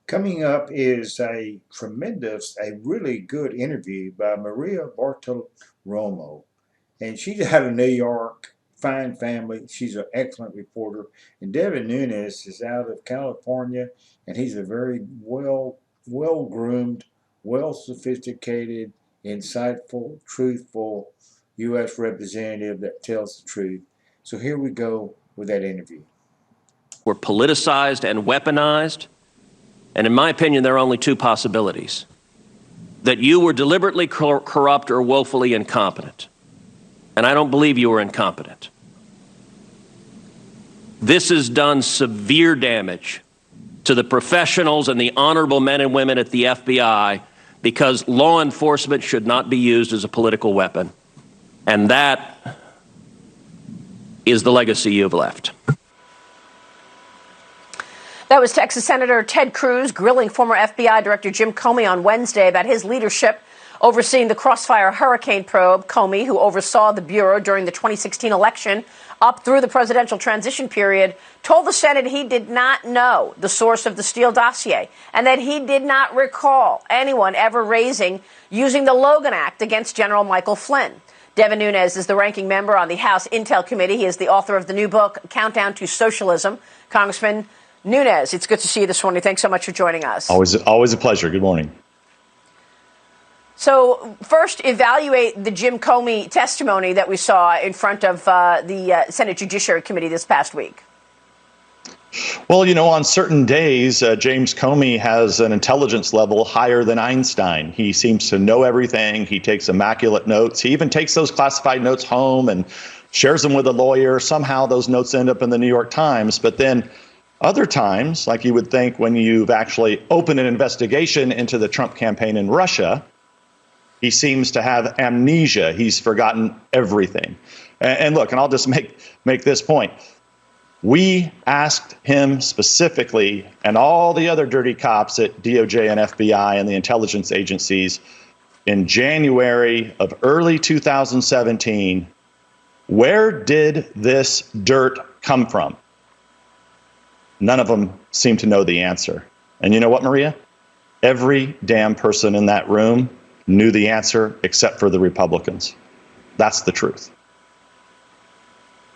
Coming up is a really good interview by Maria Bartiromo. And she's out of New York, fine family. She's an excellent reporter. And Devin Nunez is out of California, and he's a very well groomed, well sophisticated, insightful, truthful U.S. representative that tells the truth. So here we go with that interview. Were politicized and weaponized. And in my opinion, there are only two possibilities: that you were deliberately corrupt or woefully incompetent. And I don't believe you were incompetent. This has done severe damage to the professionals and the honorable men and women at the FBI, because law enforcement should not be used as a political weapon. And that is the legacy you've left. That was Texas Senator Ted Cruz grilling former FBI Director Jim Comey on Wednesday about his leadership overseeing the Crossfire hurricane probe. Comey, who oversaw the Bureau during the 2016 election up through the presidential transition period, told the Senate he did not know the source of the Steele dossier and that he did not recall anyone ever using the Logan Act against General Michael Flynn. Devin Nunez is the ranking member on the House Intel Committee. He is the author of the new book, Countdown to Socialism. Congressman Nunez, it's good to see you this morning. Thanks so much for joining us. Always a pleasure. Good morning. So first, evaluate the Jim Comey testimony that we saw in front of the Senate Judiciary Committee this past week. Well, on certain days, James Comey has an intelligence level higher than Einstein. He seems to know everything. He takes immaculate notes. He even takes those classified notes home and shares them with a lawyer. Somehow those notes end up in the New York Times. But then other times, like you would think when you've actually opened an investigation into the Trump campaign in Russia, he seems to have amnesia. He's forgotten everything. And look, and I'll just make this point. We asked him specifically, and all the other dirty cops at DOJ and FBI and the intelligence agencies in January of early 2017, where did this dirt come from? None of them seem to know the answer. And you know what, Maria? Every damn person in that room knew the answer except for the Republicans. That's the truth.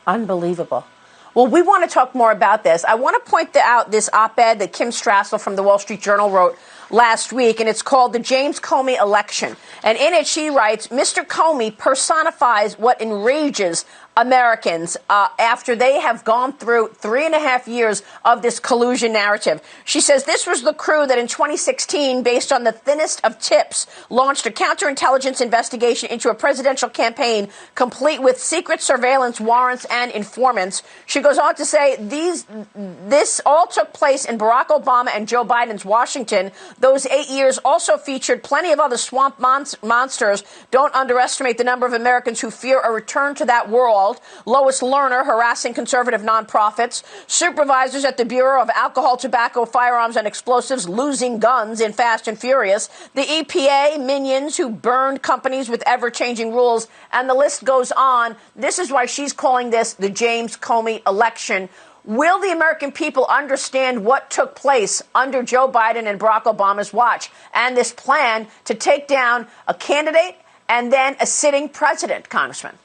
Unbelievable. Well, we want to talk more about this. I want to point out this op-ed that Kim Strassel from the Wall Street Journal wrote last week, and it's called The James Comey Election. And in it, she writes, Mr. Comey personifies what enrages Americans after they have gone through 3.5 years of this collusion narrative. She says this was the crew that in 2016, based on the thinnest of tips, launched a counterintelligence investigation into a presidential campaign complete with secret surveillance warrants and informants. She goes on to say this all took place in Barack Obama and Joe Biden's Washington. Those 8 years also featured plenty of other swamp monsters. Don't underestimate the number of Americans who fear a return to that world. Lois Lerner harassing conservative nonprofits. Supervisors at the Bureau of Alcohol, Tobacco, Firearms, and Explosives losing guns in Fast and Furious. The EPA minions who burned companies with ever-changing rules. And the list goes on. This is why she's calling this the James Comey election. Will the American people understand what took place under Joe Biden and Barack Obama's watch and this plan to take down a candidate and then a sitting president, Congressman?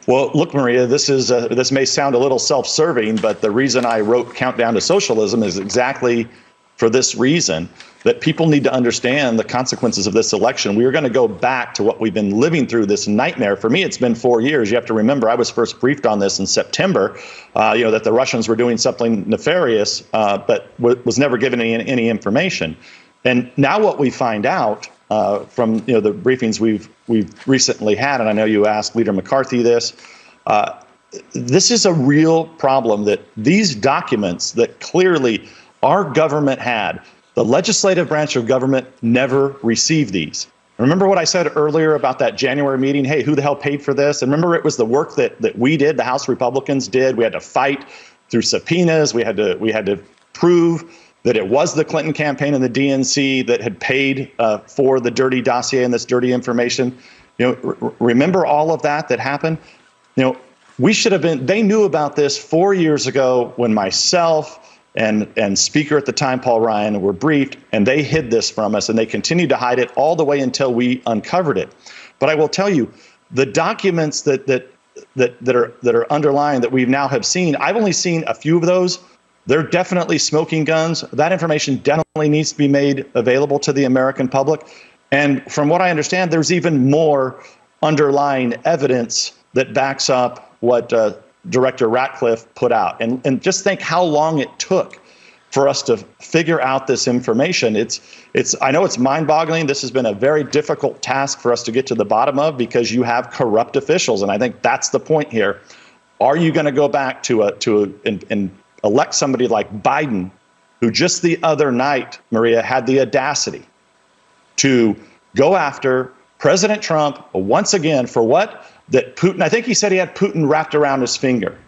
Well, look, Maria, this may sound a little self-serving, but the reason I wrote Countdown to Socialism is exactly for this reason, that people need to understand the consequences of this election. We are going to go back to what we've been living through, this nightmare. For me, it's been 4 years. You have to remember, I was first briefed on this in September, that the Russians were doing something nefarious, but was never given any information. And now what we find out from the briefings we've recently had, and I know you asked Leader McCarthy this is a real problem, that these documents that clearly our government had, the legislative branch of government never received these. Remember what I said earlier about that January meeting? Hey, who the hell paid for this? And remember, it was the work that we did, the House Republicans did. We had to fight through subpoenas. We had to prove that it was the Clinton campaign and the DNC that had paid for the dirty dossier and this dirty information. Remember all of that happened? We should have been, they knew about this 4 years ago when myself and Speaker at the time, Paul Ryan, were briefed, and they hid this from us, and they continued to hide it all the way until we uncovered it. But I will tell you, the documents that are underlying that we now have seen, I've only seen a few of those. They're definitely smoking guns. That information definitely needs to be made available to the American public. And from what I understand, there's even more underlying evidence that backs up what Director Ratcliffe put out. And just think how long it took for us to figure out this information. I know it's mind-boggling. This has been a very difficult task for us to get to the bottom of, because you have corrupt officials, and I think that's the point here. Are you going to go back and elect somebody like Biden, who just the other night, Maria, had the audacity to go after President Trump once again for what? That Putin, I think he said he had Putin wrapped around his finger.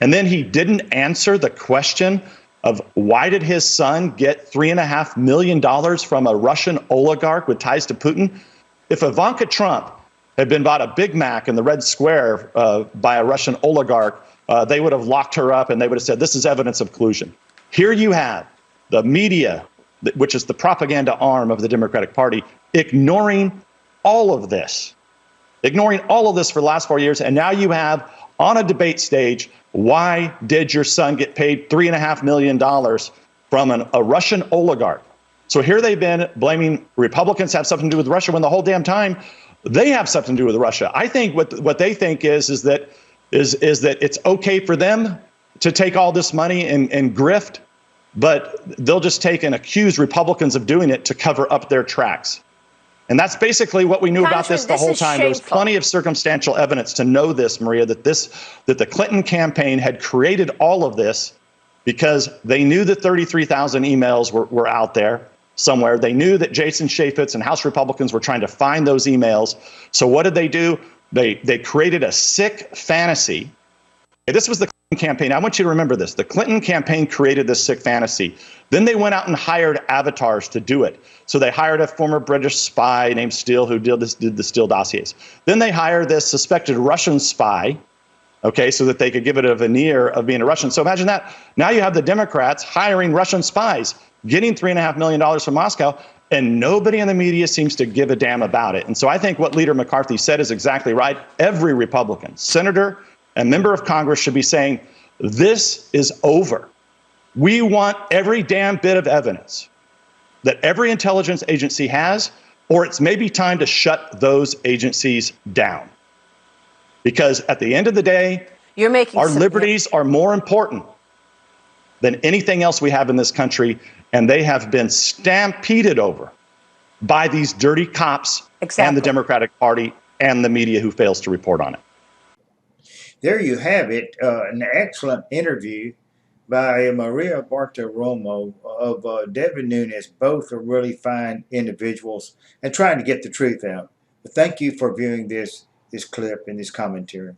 And then he didn't answer the question of why did his son get $3.5 million from a Russian oligarch with ties to Putin? If Ivanka Trump had been bought a Big Mac in the Red Square by a Russian oligarch, they would have locked her up and they would have said, this is evidence of collusion. Here you have the media, which is the propaganda arm of the Democratic Party, ignoring all of this for the last 4 years. And now you have on a debate stage, why did your son get paid $3.5 million from a Russian oligarch? So here they've been blaming Republicans have something to do with Russia when the whole damn time they have something to do with Russia. I think what they think is that it's okay for them to take all this money and grift, but they'll just take and accuse Republicans of doing it to cover up their tracks. And that's basically what we knew about this the whole time. There was plenty of circumstantial evidence to know this, Maria, that the Clinton campaign had created all of this because they knew that 33,000 emails were out there somewhere. They knew that Jason Chaffetz and House Republicans were trying to find those emails. So what did they do? They created a sick fantasy. This was the Clinton campaign. I want you to remember this. The Clinton campaign created this sick fantasy. Then they went out and hired avatars to do it. So they hired a former British spy named Steele who did the Steele dossiers. Then they hired this suspected Russian spy, okay, so that they could give it a veneer of being a Russian. So imagine that. Now you have the Democrats hiring Russian spies, getting $3.5 million from Moscow, and nobody in the media seems to give a damn about it. And so I think what Leader McCarthy said is exactly right. Every Republican, senator, and member of Congress should be saying, this is over. We want every damn bit of evidence that every intelligence agency has, or it's maybe time to shut those agencies down. Because at the end of the day, our liberties are more important than anything else we have in this country, and they have been stampeded over by these dirty cops and the Democratic Party and the media who fails to report on it. There you have it, an excellent interview by Maria Bartiromo of Devin Nunez. Both are really fine individuals and trying to get the truth out. But thank you for viewing this clip and this commentary.